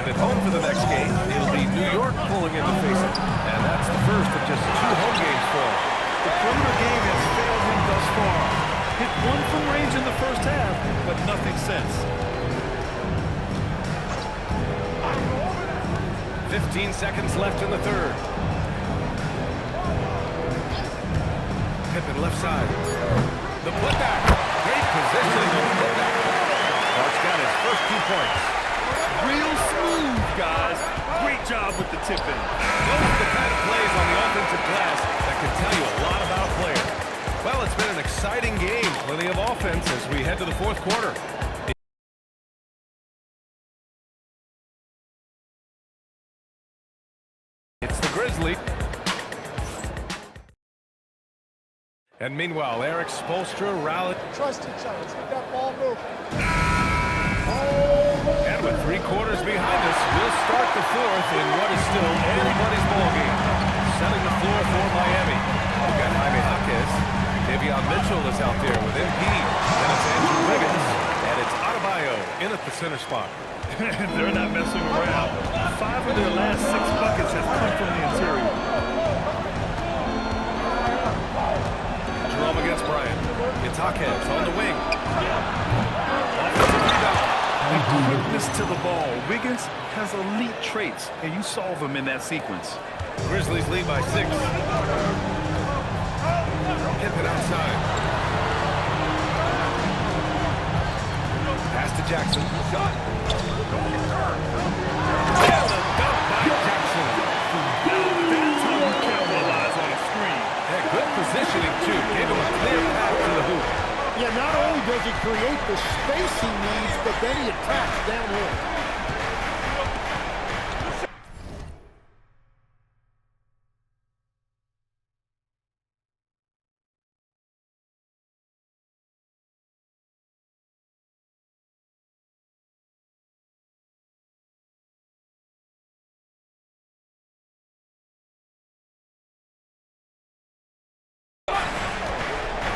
at home for the next game. It'll be New York pulling in to face him. And that's the first of just 2 home games for him. The perimeter game has failed him thus far. Hit 1 from range in the first half, but nothing since. 15 seconds left in the third. Pippen left side. The putback. Great positioning on the putback. Clark's got his first 2 points. Real smooth, guys. Great job with the tip-in. Those are the kind of plays on the offensive glass that can tell you a lot about a player. Well, it's been an exciting game. Plenty of offense as we head to the 4th quarter. It's the Grizzlies. And meanwhile, Eric Spoelstra rallied. Trust each other. Let's get that ball moving. And with 3 quarters behind us, we'll start the 4th in what is still anybody's ballgame. Setting the floor for Miami. We've got Jaime Jaquez. Davion Mitchell is out there with MP. Then it's Andrew Wiggins. And it's Adebayo in at the center spot. They're not messing around. 5 of their last 6 buckets have come from the interior. Jerome against Bryant. It's Jaquez on the wing. Offensive rebound. And quickness to the ball. Wiggins has elite traits, and you solve him in that sequence. Grizzlies lead by 6. Pippen outside. Pass to Jackson. Shot. And the dunk by Jackson. That's how you capitalize on a screen. Yeah, good positioning, too. Gave him a clear path to the hoop. Yeah, not only does he create the space he needs, but then he attacks downhill.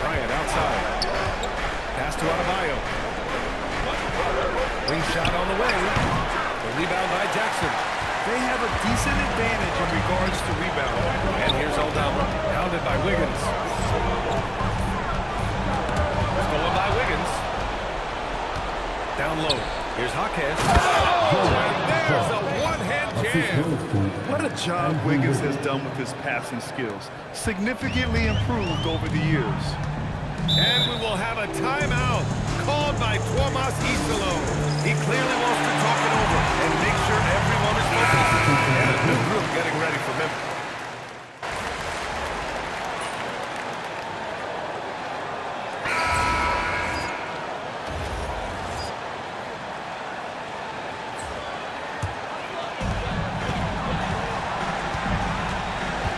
Bryant outside. Pass to Adebayo. Wing shot on the way. The rebound by Jackson. They have a decent advantage in regards to rebounding. And here's Aldama. Pounded by Wiggins. Stolen by Wiggins. Down low. Here's Jaquez. Oh, and there's a one-hand jam. What a job Wiggins has done with his passing skills. Significantly improved over the years. And we will have a timeout called by Tomas Isolo. He clearly wants to talk it over and make sure everyone is focused. And a new group getting ready for Memphis.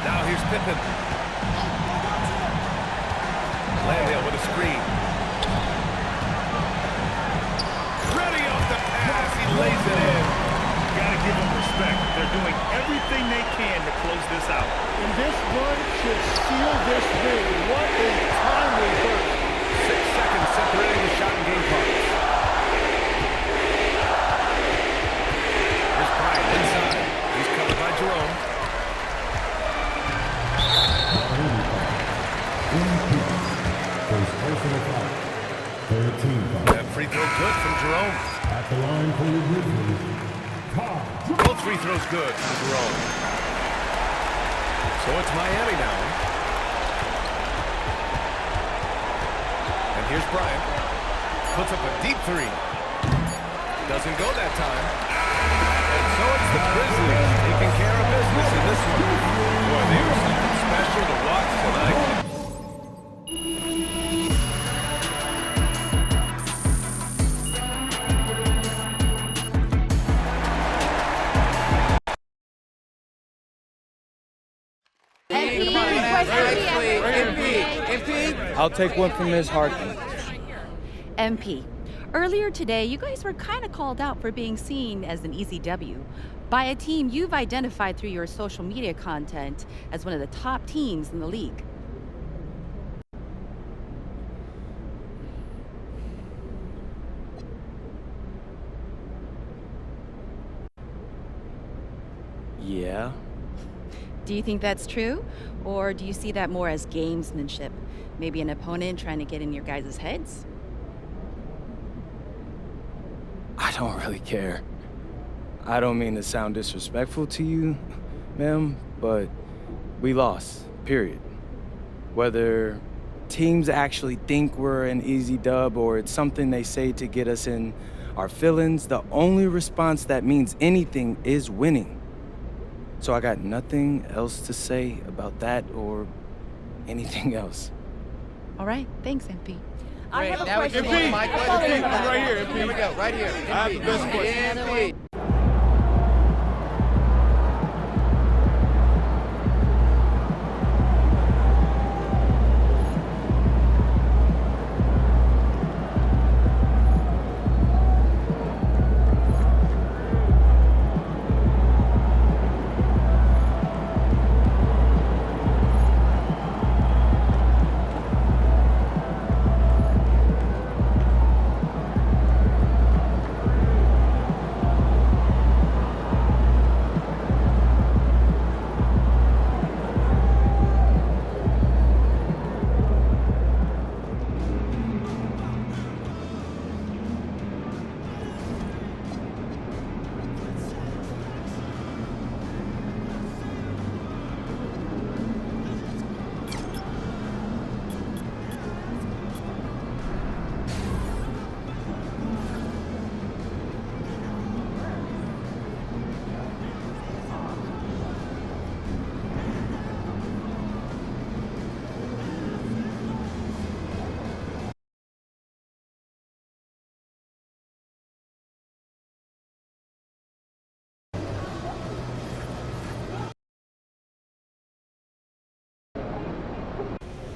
Now here's Pippen. Landale with a screen. Ready off the pass. He lays it in. Gotta give them respect. They're doing everything they can to close this out. And this run should seal this win. What a timely burst. 6 seconds separating the shot and game clocks. Here's Bryant inside. He's covered by Jerome. That free throw good from Jerome. At the line for the Grizzlies, Both free throws good from Jerome. So it's Miami now. And here's Bryant. Puts up a deep 3. Doesn't go that time. And so it's the Grizzlies taking care of business in this one. Boy, they were something special to watch tonight. I'll take one from Ms. Harkin. MP, earlier today, you guys were kind of called out for being seen as an easy W by a team you've identified through your social media content as one of the top teams in the league. Yeah. Do you think that's true? Or do you see that more as gamesmanship? Maybe an opponent trying to get in your guys' heads? I don't really care. I don't mean to sound disrespectful to you, ma'am, but we lost, period. Whether teams actually think we're an easy dub or it's something they say to get us in our feelings, the only response that means anything is winning. So I got nothing else to say about that or anything else. All right, thanks, MP. I have a Now we question. can Mike, Following that. right here. Here we go, right here. I have the best question. MP.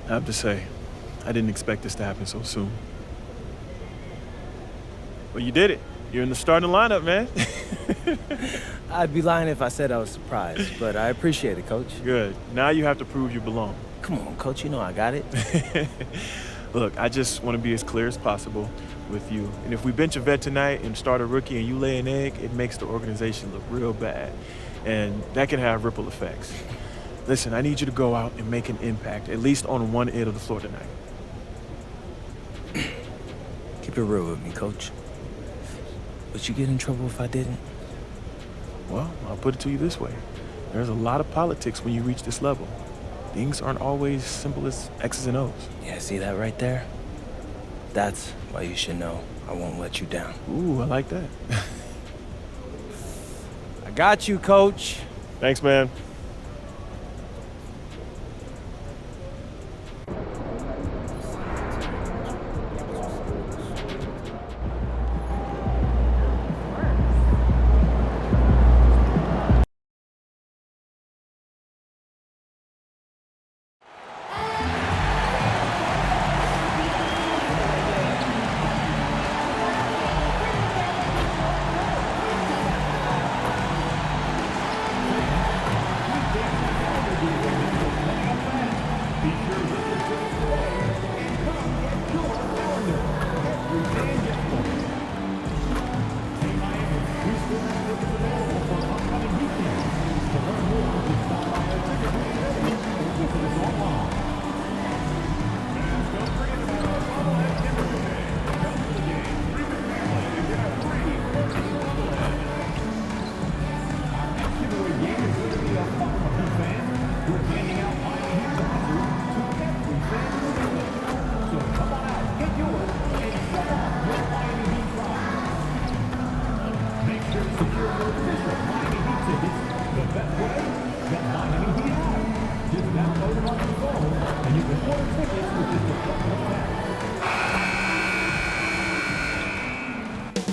I have to say, I didn't expect this to happen so soon. But you did it. You're in the starting lineup, man. I'd be lying if I said I was surprised, but I appreciate it, Coach. Good. Now you have to prove you belong. Come on, Coach, you know I got it. Look, I just want to be as clear as possible with you. And if we bench a vet tonight and start a rookie and you lay an egg, it makes the organization look real bad. And that can have ripple effects. Listen, I need you to go out and make an impact, at least on one end of the floor tonight. Keep it real with me, Coach. Would you get in trouble if I didn't? Well, I'll put it to you this way. There's a lot of politics when you reach this level. Things aren't always simple as X's and O's. Yeah, see that right there? That's why you should know I won't let you down. Ooh, I like that. I got you, Coach. Thanks, man.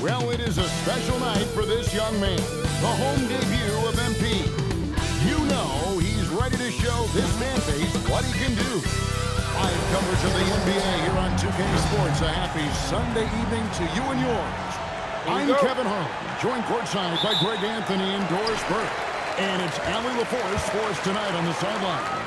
Well, it is a special night for this young man, the home debut of MP. You know he's ready to show this fan base what he can do. Live coverage of the NBA here on 2K Sports. A happy Sunday evening to you and yours. I'm Kevin Harlan, joined courtside by Greg Anthony and Doris Burke. And it's Allie LaForce for us tonight on the sideline.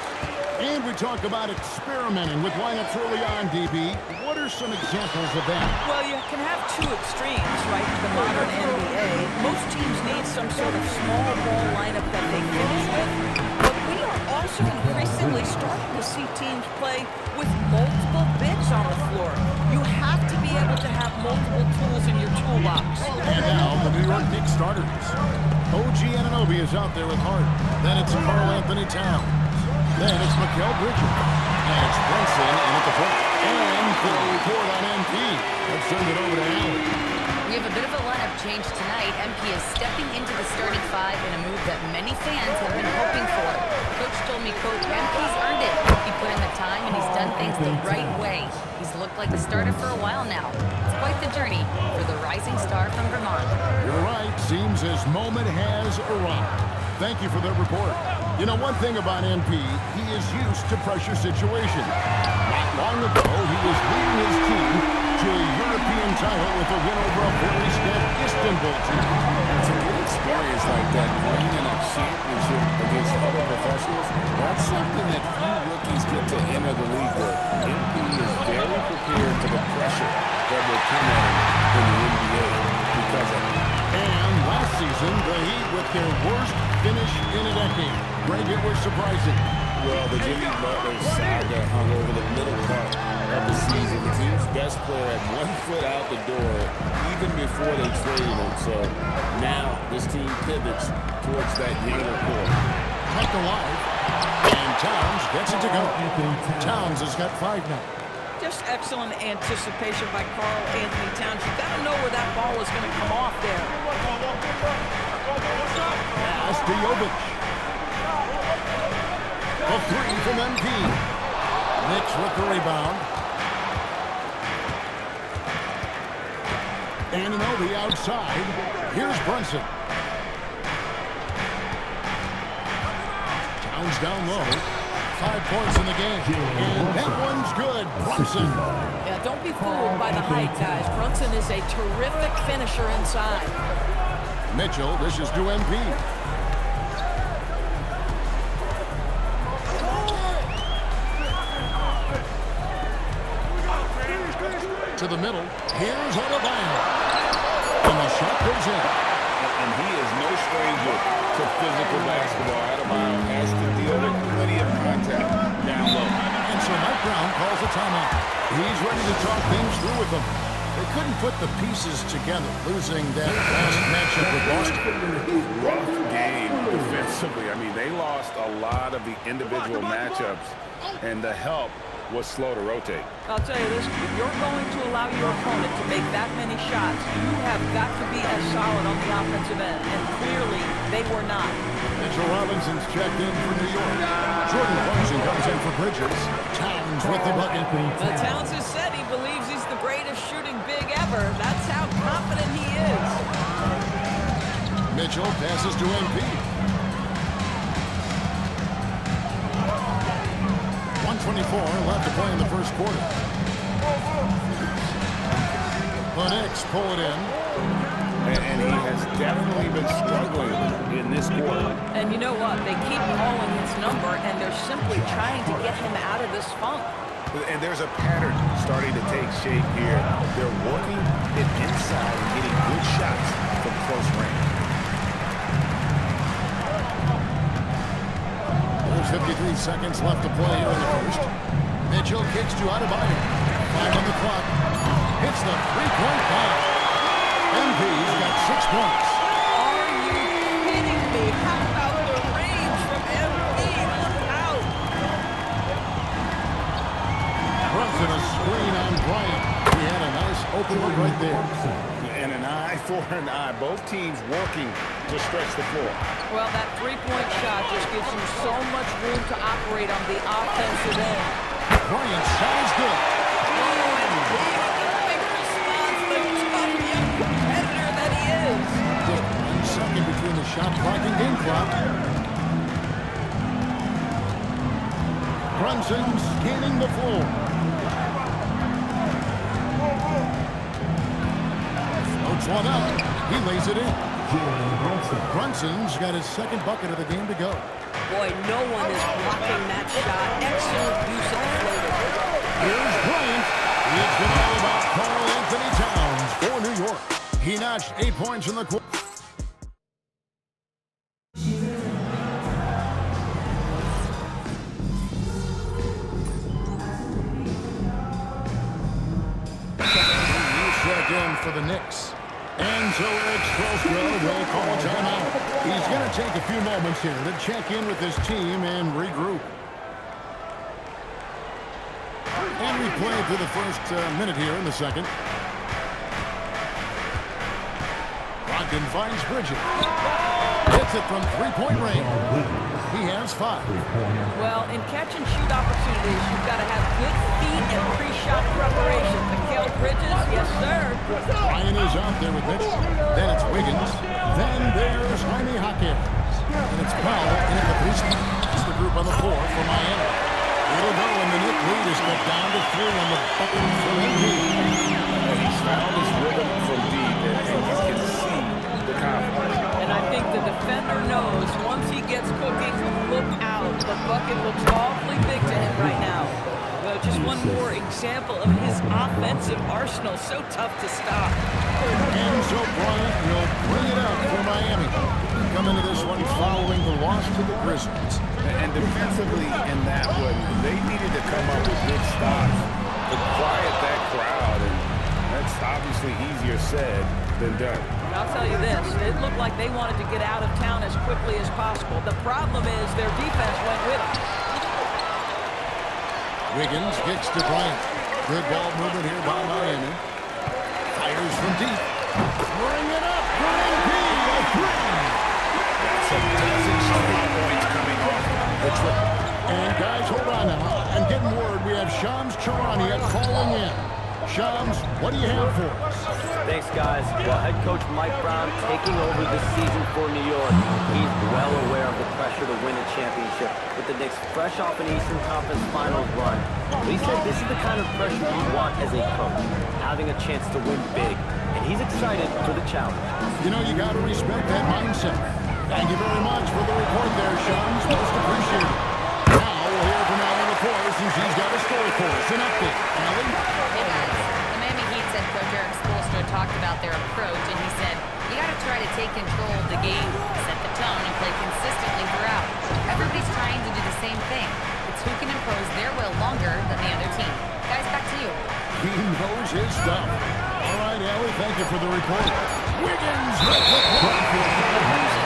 And we talk about experimenting with lineups early on, DB. What are some examples of that? Well, you can have two extremes, right? The modern NBA. Most teams need some sort of small ball lineup that they finish with. But we are also increasingly starting to see teams play with multiple bigs on the floor. You have to be able to have multiple tools in your toolbox. And now the New York Knicks starters. OG Anunoby is out there with Hart. Then it's Karl Anthony Towns. Then it's Mikal Bridges. And it's Brunson in at the front. And for a report on MP, let's send it over to Allen. We have a bit of a lineup change tonight. MP is stepping into the starting five in a move that many fans have been hoping for. Coach told me, quote, MP's earned it. He put in the time and he's done things the right way. He's looked like a starter for a while now. It's quite the journey for the rising star from Vermont. You're right. Seems his moment has arrived. Thank you for that report. You know, one thing about MP, he is used to pressure situations. Not long ago, he was leading his team to a European title with a win over a very stacked Istanbul team. It's a good experience like that, playing in a championship against other professionals. That's something that few rookies get to enter the league with. MP is very prepared for the pressure that will come at him in the NBA because of it. And last season, the Heat with their worst finish in a decade. Greg, it was surprising. Well, the Jimmy Butler saga hung over the middle part of the season. The team's best player had 1 foot out the door even before they traded him. So now this team pivots towards that younger core. Kept alive. And Towns gets it to go. Towns has got 5 now. Just excellent anticipation by Karl Anthony Towns. You got to know where that ball is going to come off there. Pass to Jovic. A 3 from MP. Knicks with the rebound. Anunoby outside. Here's Brunson. Towns down low. 5 points in the game. And that one's good. Brunson. Yeah, don't be fooled by the height, guys. Brunson is a terrific finisher inside. Mitchell, this is to MP. To the middle. Here's Adebayo. And the shot goes in. And he is no stranger to physical basketball. Adebayo has to deal with plenty of contact down low. And so Mike Brown calls a timeout. He's ready to talk things through with them. They couldn't put the pieces together, losing that last matchup with Boston. Rough game defensively. I mean, they lost a lot of the individual matchups, and the help was slow to rotate. I'll tell you this, if you're going to allow your opponent to make that many shots, you have got to be as solid on the offensive end, and clearly they were not. Mitchell Robinson's checked in for New York. Jordan Clarkson comes in for Bridges. Towns with the bucket. Towns has said he believes he's the greatest shooting big ever. That's how confident he is. Mitchell passes to MP. 1:24 left to play in the first quarter. The Knicks pull it in. And he has definitely been struggling in this quarter. And you know what? They keep calling his number, and they're simply trying to get him out of this funk. And there's a pattern starting to take shape here. They're working it inside and getting good shots from close range. There's 53 seconds left to play here in the first. Mitchell kicks to Adebayo. 5 on the clock. Hits the three-point pass. MP's got 6 points. Are you kidding me? How about the range from MP? Look out! Brunson a screen on Bryant. He had a nice open look right there. And an eye for an eye. Both teams working to stretch the floor. Well, that three-point shot just gives you so much room to operate on the offensive end. Bryant's shot is good. Big response, the tough young competitor that he is. Just 1 second between the shot clock and game clock. Brunson scanning the floor. Floats one up. He lays it in. Brunson's got his second bucket of the game to go. Boy, no one is blocking that shot. Excellent use of the floater. Here's Bryant. It's been all about Karl Anthony Towns for New York. He notched 8 points in the quarter. Check in for the Knicks. And so Eric Spoelstra will call timeout. He's going to take a few moments here to check in with his team and regroup. And we played through the first minute here in the second. Brogdon finds Bridges. Hits it from three-point range. He has 5. Well, in catch-and-shoot opportunities, you've got to have good feet and pre-shot preparation. Mikal Bridges, yes, sir. Ryan is out there with Mitchell. Then it's Wiggins. Then there's Jaime Jaquez. And it's Powell in at the three. It's the group on the floor for Miami. It'll go, and the Knick lead is cut down to 3 on the bucket for Embiid. He's found his rhythm from deep, and you can see the confidence. And I think the defender knows once he gets cooking, look out. The bucket looks awfully big to him right now. Well, just one more example of his offensive arsenal. So tough to stop. And so Bryant will bring it up for Miami. Come into this one following the loss to the Grizzlies. And defensively in that one, they needed to come up with big stops to quiet that crowd. And that's obviously easier said than done. I'll tell you this, it looked like they wanted to get out of town as quickly as possible. The problem is their defense went with them. Wiggins gets to Bryant. Good ball movement here by Miami. Fires from deep. Bring it up for MP. A 3. That's a dozen straight points coming off the trip. And guys, hold on now. I'm getting word we have Shams Charania calling in. Shams, what do you have for us? Thanks, guys. Well, head coach Mike Brown taking over this season for New York. He's well aware of the pressure to win a championship with the Knicks fresh off an Eastern Conference Finals run. But he said this is the kind of pressure you want as a coach, having a chance to win big. And he's excited for the challenge. You know, you got to respect that mindset. Thank you very much for the report there, Shams. Most appreciated. Now we'll hear from Allie McCoy since he's got a story for us. An update. Allie? Hey guys, the Miami Heat said Coach Eric Spoelstra talked about their approach, and he said, you got to try to take control of the game, set the tone, and play consistently throughout. Everybody's trying to do the same thing. It's who can impose their will longer than the other team. Guys, back to you. He knows his stuff. All right, Allie, thank you for the report. Wiggins with the block.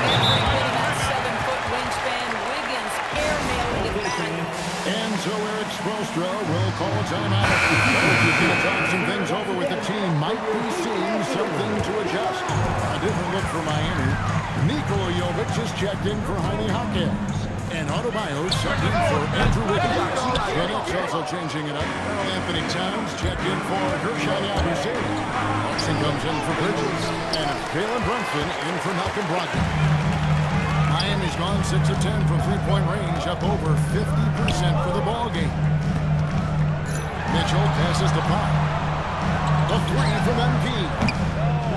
That 7-foot wingspan, Wiggins air-nailing it back. And so Eric Spoelstra will call a timeout. He's going to talk some things over with the team. Might be seeing something to adjust. A different look for Miami. Nikola Jovic has checked in for Jaime Jaquez. And Adebayo subbed in for Andrew Wiggins. Phoenix also changing it up. Karl Anthony Towns checked in for Hershon Yabusele. Clarkson comes in for Bridges. And Jalen Brunson in for Malcolm Brogdon. Miami's gone 6 of 10 from three-point range, up over 50% for the ball game. Mitchell passes the puck. The 3 from MP.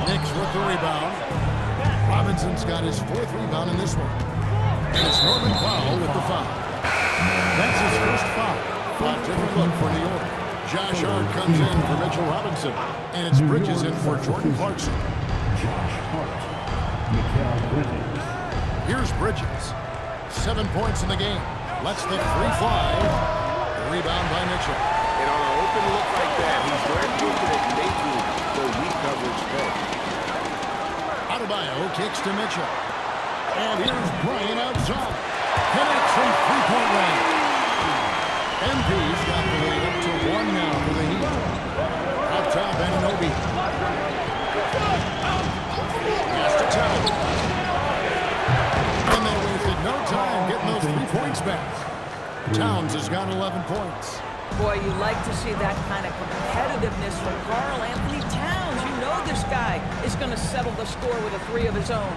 Knicks with the rebound. Robinson's got his 4th rebound in this one. And it's Norman Powell with the foul. That's his first foul. A different look for New York. Josh Hart comes in for Mitchell Robinson. And it's Bridges in for Jordan Clarkson. Josh Hart, Mikal Bridges. Here's Bridges. 7 points in the game. Lets the 3 fly. Rebound by Mitchell. And on an open look like that, he's very good at making the weak coverage pay. Adebayo kicks to Mitchell. And here's Bryant outside. Connects from three-point range. MP's got the lead up to 1 now for the Heat. Up top, Anunoby. Pass to Towns. And they wasted no time getting those 3 points back. Towns has got 11 points. Boy, you like to see that kind of competitiveness from Karl Anthony Towns. You know this guy is going to settle the score with a 3 of his own.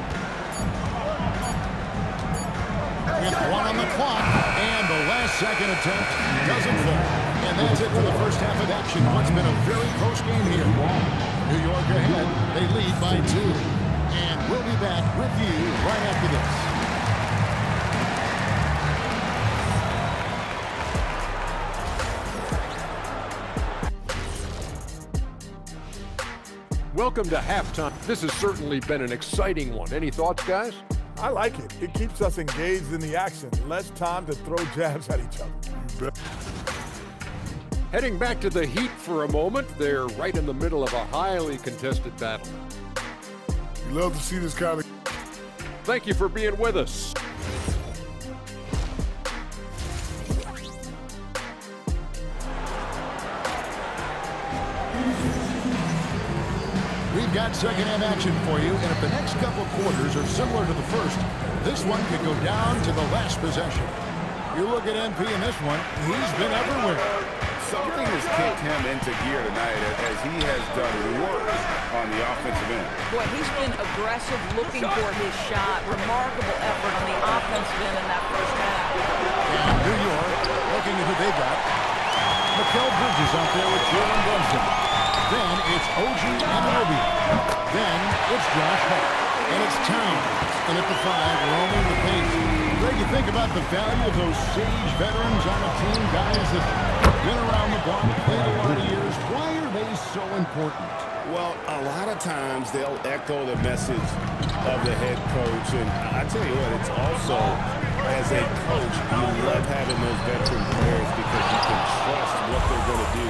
With 1 on the clock, and the last second attempt doesn't fall. And that's it for the first half of action. What's been a very close game here. New York ahead. They lead by 2. And we'll be back with you right after this. Welcome to halftime. This has certainly been an exciting one. Any thoughts, guys? I like it. It keeps us engaged in the action. Less time to throw jabs at each other. Heading back to the Heat for a moment, they're right in the middle of a highly contested battle. You love to see this kind of... Thank you for being with us. We've got second-half action for you, and if the next couple quarters are similar to the first, this one could go down to the last possession. You look at MP in this one, he's been everywhere. Something has kicked him into gear tonight as he has done work on the offensive end. Boy, he's been aggressive looking for his shot. Remarkable effort on the offensive end in that first half. And New York, looking at who they got. Mikal Bridges out there with Jalen Brunson. Then it's OG Anunoby. Then it's Josh Hart. And it's Towns. And at the 5, roaming the pace. Greg, you think about the value of those sage veterans on a team, guys that been around the block, played a lot of years. Why are they so important? Well, a lot of times they'll echo the message of the head coach. And I tell you what, it's also, as a coach, you love having those veteran players because you can trust what they're going to do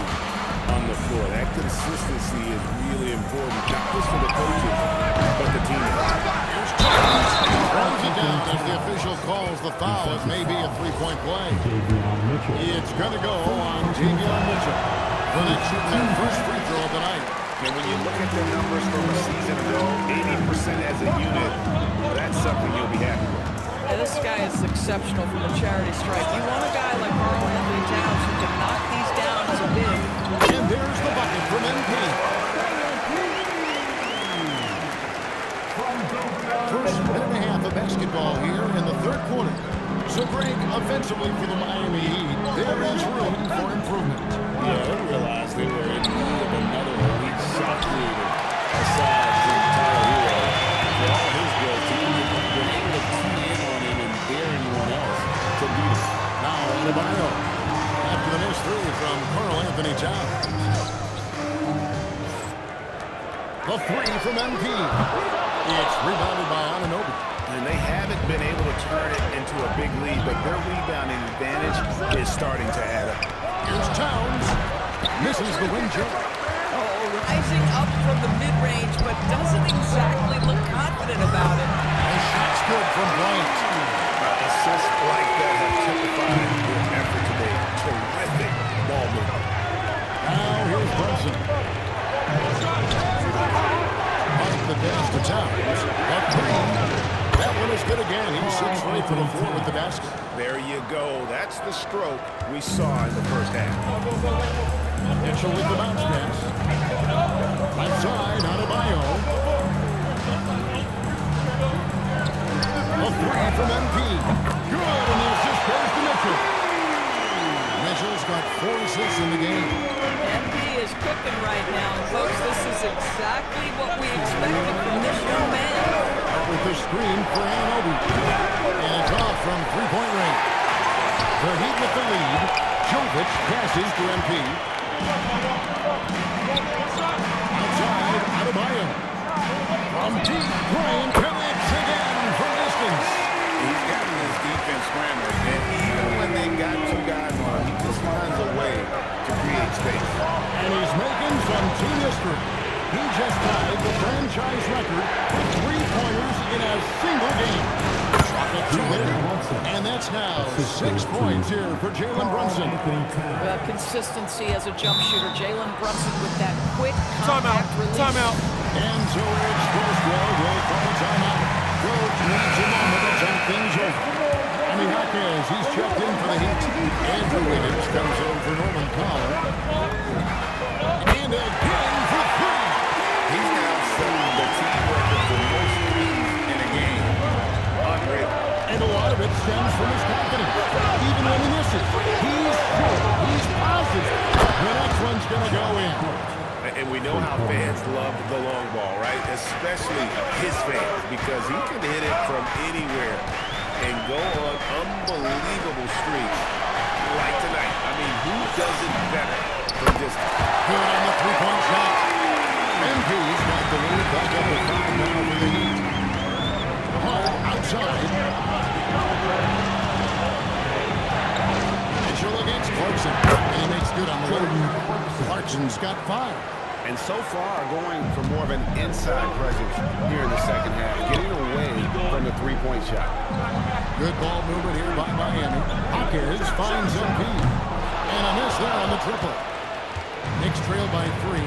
on the floor. That consistency is really important, not just for the coaches, but the team. Runs it down as the official calls the foul. It may be a three-point play. It's going to go on Davion Mitchell. For that shooting their first free throw of the night. And when you look at the numbers from a season ago, 80% as a unit, that's something you'll be happy with. Yeah, this guy is exceptional from the charity stripe. You want a guy like Karl Anthony Towns who can knock these down as a big. And there's the bucket from MP. First minute and a half of basketball here in the third quarter. So, Greg, offensively for the Miami Heat, there is room for improvement. Yeah, they realized they were in need of another elite shot creator aside from Tyler Hero. For all his growth, he was able to key in on him and dare anyone else to beat him. Now, Adebayo, after the missed three from Karl Anthony Towns. The three from MP. It's rebounded by Anunoby. And they haven't been able to turn it into a big lead, but their rebounding advantage is starting to add up. Here's Towns. Misses the wing jump. Oh, rising up from the mid-range, but doesn't exactly look confident about it. And shot's good from Bryant. Assists like that have typified their effort today. Terrific ball movement. Now here's Brunson. Mark the pass to Towns. Up three. That one is good again. He's 6 right for the floor with the basket. There you go. That's the stroke we saw in the first half. Mitchell with the bounce pass. Left side, Adebayo. A three from MP. Good, and the assist goes to Mitchell. Mitchell's got 4 assists in the game. MP is cooking right now, and folks, this is exactly what we expected from this young man. With the screen for Anunoby. And it's off from three-point range. The Heat with the lead. Jovic passes to MP. Outside, Adebayo. From deep, Bryant connects again from distance. He's gotten his defense scrambling, and even when they got 2 guys on him, he just finds a way to create space. And he's making some team history. He just tied the franchise record with 3-pointers in a single game. And that's now 6 points here for Jalen Brunson. Consistency as a jump shooter. Jalen Brunson with that quick contact release. Timeout. And so it's Broswell will call a timeout. Coach needs a moment to talk things over. Jaime Jaquez, he's checked in for the Heat. Andrew Wiggins comes in for Norman Powell. And again for 3. He's now setting the team record for most threes in a game. Unreal. And a lot of it stems from his confidence. Even when he misses, he's sure, he's positive the next one's going to go in. And we know how fans love the long ball, right? Especially his fans, because he can hit it from anywhere and go on unbelievable streaks like tonight. I mean, who does it better from distance? Good on the three-point shot. MP's got the lead back up to 5 now for the Heat. Hart outside. Mitchell against Clarkson. And he makes good on the rim. Clarkson's got 5. And so far going for more of an inside presence here in the second half, getting away from the three-point shot. Good ball movement here by Miami. Hawkins finds MP. And a miss there on the triple. Knicks trail by 3.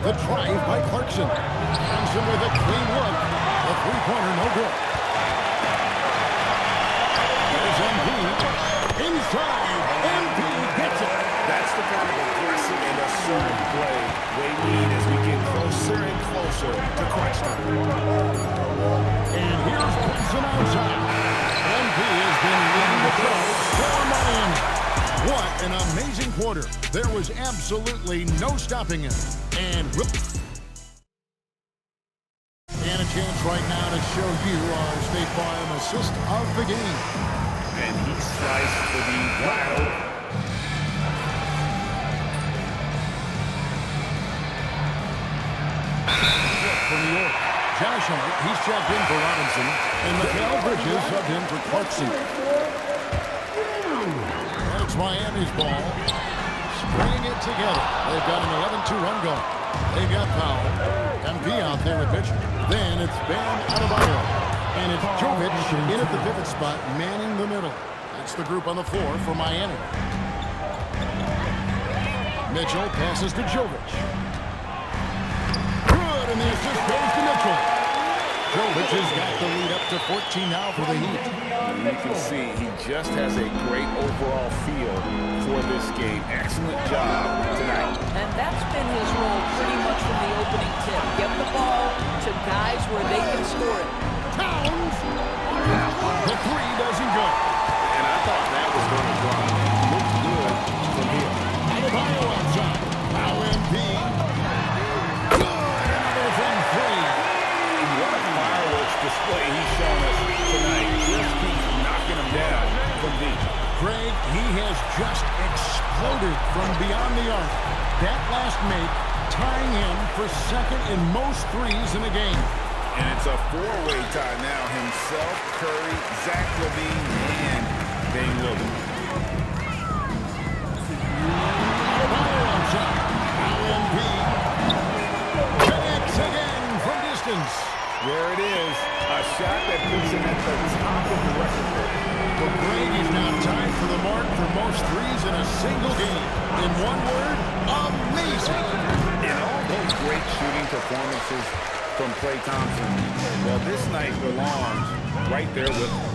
The drive by Clarkson. Thompson with a clean look. The three-pointer no good. There's MP. Inside. MP gets it. That's the kind of aggressive and assertive play we need as we get closer and closer to crunch time. And here's Brunson outside. MP has been leading the show for Miami. What an amazing quarter. There was absolutely no stopping him. And a chance right now to show you our State Farm assist of the game. And he sliced the D wide open. For New York, Josh Hart, he's checked in for Robinson, and Mikal Bridges subbed in for Clarkson. That's Miami's ball. Stringing it together. They've got an 11-2 run going. They've got Powell. MP out there with Mitchell. Then it's Bam Adebayo. And it's Jovic in at the pivot spot, manning the middle. That's the group on the floor for Miami. Mitchell passes to Jovic. Good, and the assist goes to Mitchell. Jovic has got the lead up to 14 now for the Heat. You can see he just has a great overall feel for this game. Excellent job tonight. And that's been his role pretty much from the opening tip. Get the ball to guys where they can score it. Towns. The three doesn't go. And I thought that was going to drop. Looked good from here. Adebayo outside. Now MP. Good. Another from 3. What a fireworks display he's shown us tonight. Just keeps knocking him down from deep. Greg, he has just exploded from beyond the arc. That last make tying him for second in most threes in the game. And it's a four-way tie now. Himself, Curry, Zach LaVine, and Dame Lillard. Adebayo outside. Now MP. Connects again from distance. There it is. A shot that puts him at the top of the record book. But Greg is now tied for the mark for most threes in a single game. In one word, amazing. And all those great shooting performances from Klay Thompson, well, this night belongs right there with him.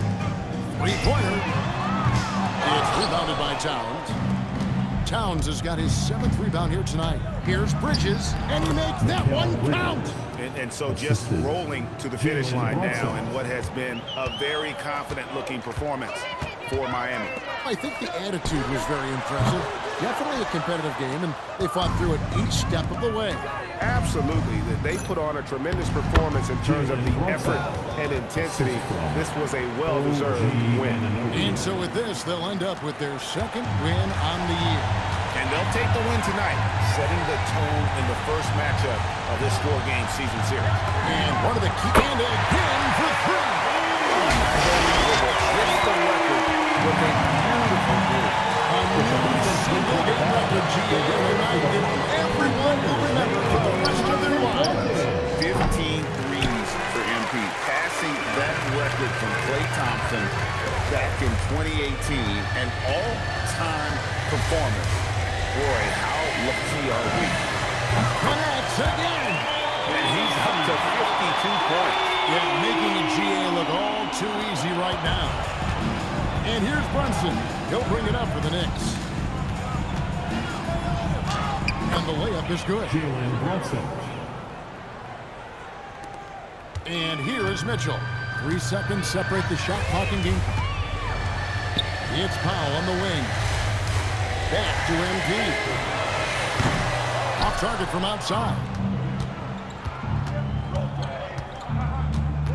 Three-pointer. It's rebounded by Towns. Towns has got his 7th rebound here tonight. Here's Bridges, and he makes that one count. And so just rolling to the finish line now in what has been a very confident-looking performance for Miami. I think the attitude was very impressive. Definitely a competitive game, and they fought through it each step of the way. Absolutely. They put on a tremendous performance in terms of the effort and intensity. This was a well-deserved win. And so with this, they'll end up with their 2nd win on the year. And they'll take the win tonight, setting the tone in the first matchup of this 4-game season series. And one of the key, and again for 3. Unbelievable. Hits the record with a beautiful goal. Another single-game record, GA tonight, and everyone will remember for the rest of their lives. 15 threes for MP, passing that record from Klay Thompson back in 2018, an all-time performance. Boy, how lucky are we? Connects again. And he's up to 52 points. Yeah, making a GA look all too easy right now. And here's Brunson. He'll bring it up for the Knicks. And the layup is good. Jalen Brunson. And here is Mitchell. 3 seconds separate the shot clock and game clock. It's Powell on the wing. Back to MP. target from outside.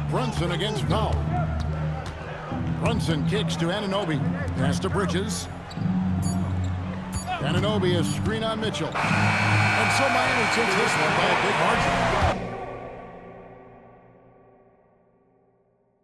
Brunson against Powell. Brunson kicks to Anunoby. Pass to Bridges. Anunoby, a screen on Mitchell. And so Miami takes this one by a big margin.